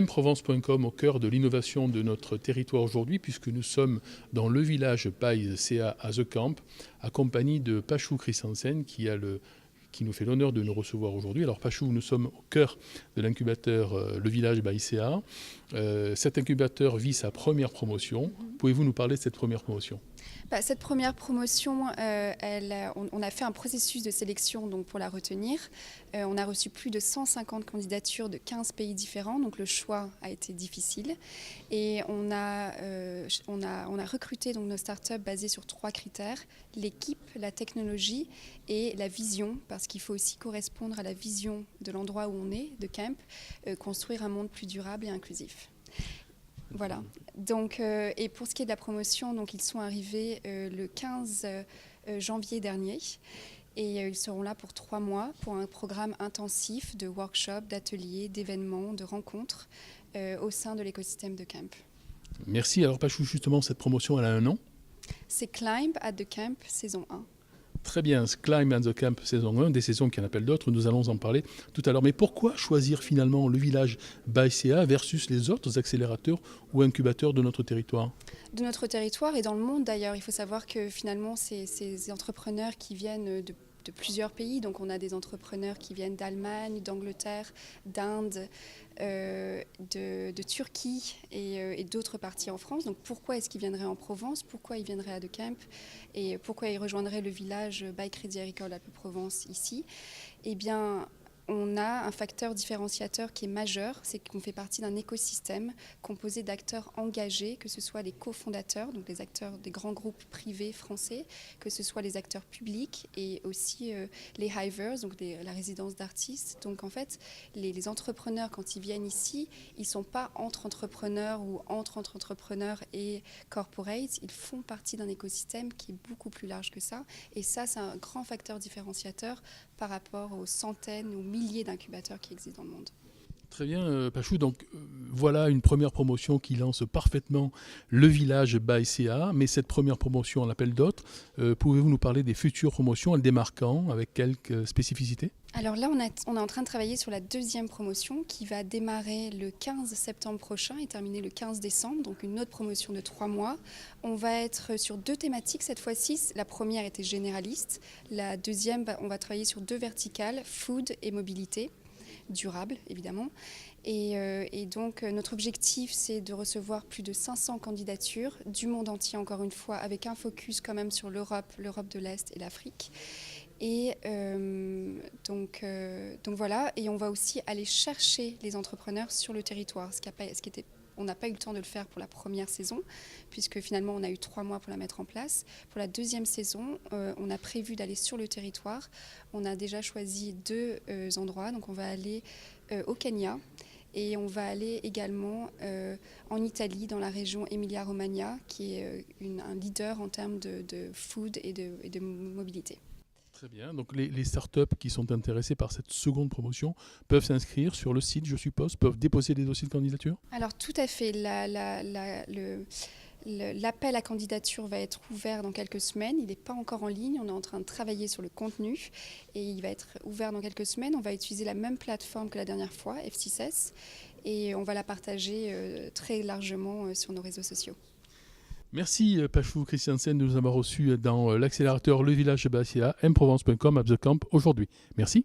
mprovence.com au cœur de l'innovation de notre territoire aujourd'hui, puisque nous sommes dans le village by CA à The Camp, accompagné de Pachou Christensen qui nous fait l'honneur de nous recevoir aujourd'hui. Alors Pachou, nous sommes au cœur de l'incubateur Le Village by CA. Cet incubateur vit sa première promotion. Pouvez-vous nous parler de cette première promotion ? Cette première promotion, on a fait un processus de sélection donc, pour la retenir. On a reçu plus de 150 candidatures de 15 pays différents, donc le choix a été difficile. Et on a recruté donc, nos startups basées sur 3 critères, l'équipe, la technologie et la vision, parce qu'il faut aussi correspondre à la vision de l'endroit où on est, de Camp, construire un monde plus durable et inclusif. Voilà. Donc, et pour ce qui est de la promotion, donc, ils sont arrivés le 15 janvier dernier et ils seront là pour 3 mois pour un programme intensif de workshops, d'ateliers, d'événements, de rencontres au sein de l'écosystème de Camp. Merci. Alors Pachou, justement, cette promotion, elle a un nom ? C'est Climb at the Camp, saison 1. Très bien, Climb at the Camp saison 1, des saisons qui en appellent d'autres, nous allons en parler tout à l'heure. Mais pourquoi choisir finalement le village by CA versus les autres accélérateurs ou incubateurs de notre territoire ? De notre territoire et dans le monde d'ailleurs. Il faut savoir que finalement, ces entrepreneurs qui viennent de plusieurs pays, donc on a des entrepreneurs qui viennent d'Allemagne, d'Angleterre, d'Inde, de Turquie et d'autres parties en France. Donc pourquoi est-ce qu'ils viendraient en Provence ? Pourquoi ils viendraient à The Camp ? Et pourquoi ils rejoindraient le village by Crédit Agricole à Provence ici ? Eh bien, on a un facteur différenciateur qui est majeur, c'est qu'on fait partie d'un écosystème composé d'acteurs engagés, que ce soit les cofondateurs, donc les acteurs des grands groupes privés français, que ce soit les acteurs publics et aussi les hivers, donc la résidence d'artistes. Donc en fait, les entrepreneurs, quand ils viennent ici, ils ne sont pas entre entrepreneurs ou entre entrepreneurs et corporates, ils font partie d'un écosystème qui est beaucoup plus large que ça. Et ça, c'est un grand facteur différenciateur par rapport aux centaines ou milliers d'incubateurs qui existent dans le monde. Très bien, Pachou. Donc voilà une première promotion qui lance parfaitement le village by CA. Mais cette première promotion, on l'appelle d'autres. Pouvez-vous nous parler des futures promotions, elles démarrent quand, avec quelques spécificités ? Alors là, on est en train de travailler sur la deuxième promotion qui va démarrer le 15 septembre prochain et terminer le 15 décembre, donc une autre promotion de 3 mois. On va être sur 2 thématiques cette fois-ci. La première était généraliste. La deuxième, on va travailler sur 2 verticales, food et mobilité. Durable, évidemment. Et donc, notre objectif, c'est de recevoir plus de 500 candidatures du monde entier, encore une fois, avec un focus quand même sur l'Europe de l'Est et l'Afrique. Et donc voilà, et on va aussi aller chercher les entrepreneurs sur le territoire, on n'a pas eu le temps de le faire pour la première saison, puisque finalement on a eu 3 mois pour la mettre en place. Pour la deuxième saison, on a prévu d'aller sur le territoire. On a déjà choisi 2 endroits, donc on va aller au Kenya et on va aller également en Italie, dans la région Emilia-Romagna, qui est un leader en termes de food et de mobilité. Très bien. Donc les startups qui sont intéressées par cette seconde promotion peuvent s'inscrire sur le site, je suppose, peuvent déposer des dossiers de candidature ? Alors tout à fait. L'appel à candidature va être ouvert dans quelques semaines. Il n'est pas encore en ligne. On est en train de travailler sur le contenu et il va être ouvert dans quelques semaines. On va utiliser la même plateforme que la dernière fois, F6S, et on va la partager très largement sur nos réseaux sociaux. Merci Pachou Christensen de nous avoir reçus dans l'accélérateur Le Village by CA, mprovence.com à The Camp aujourd'hui. Merci.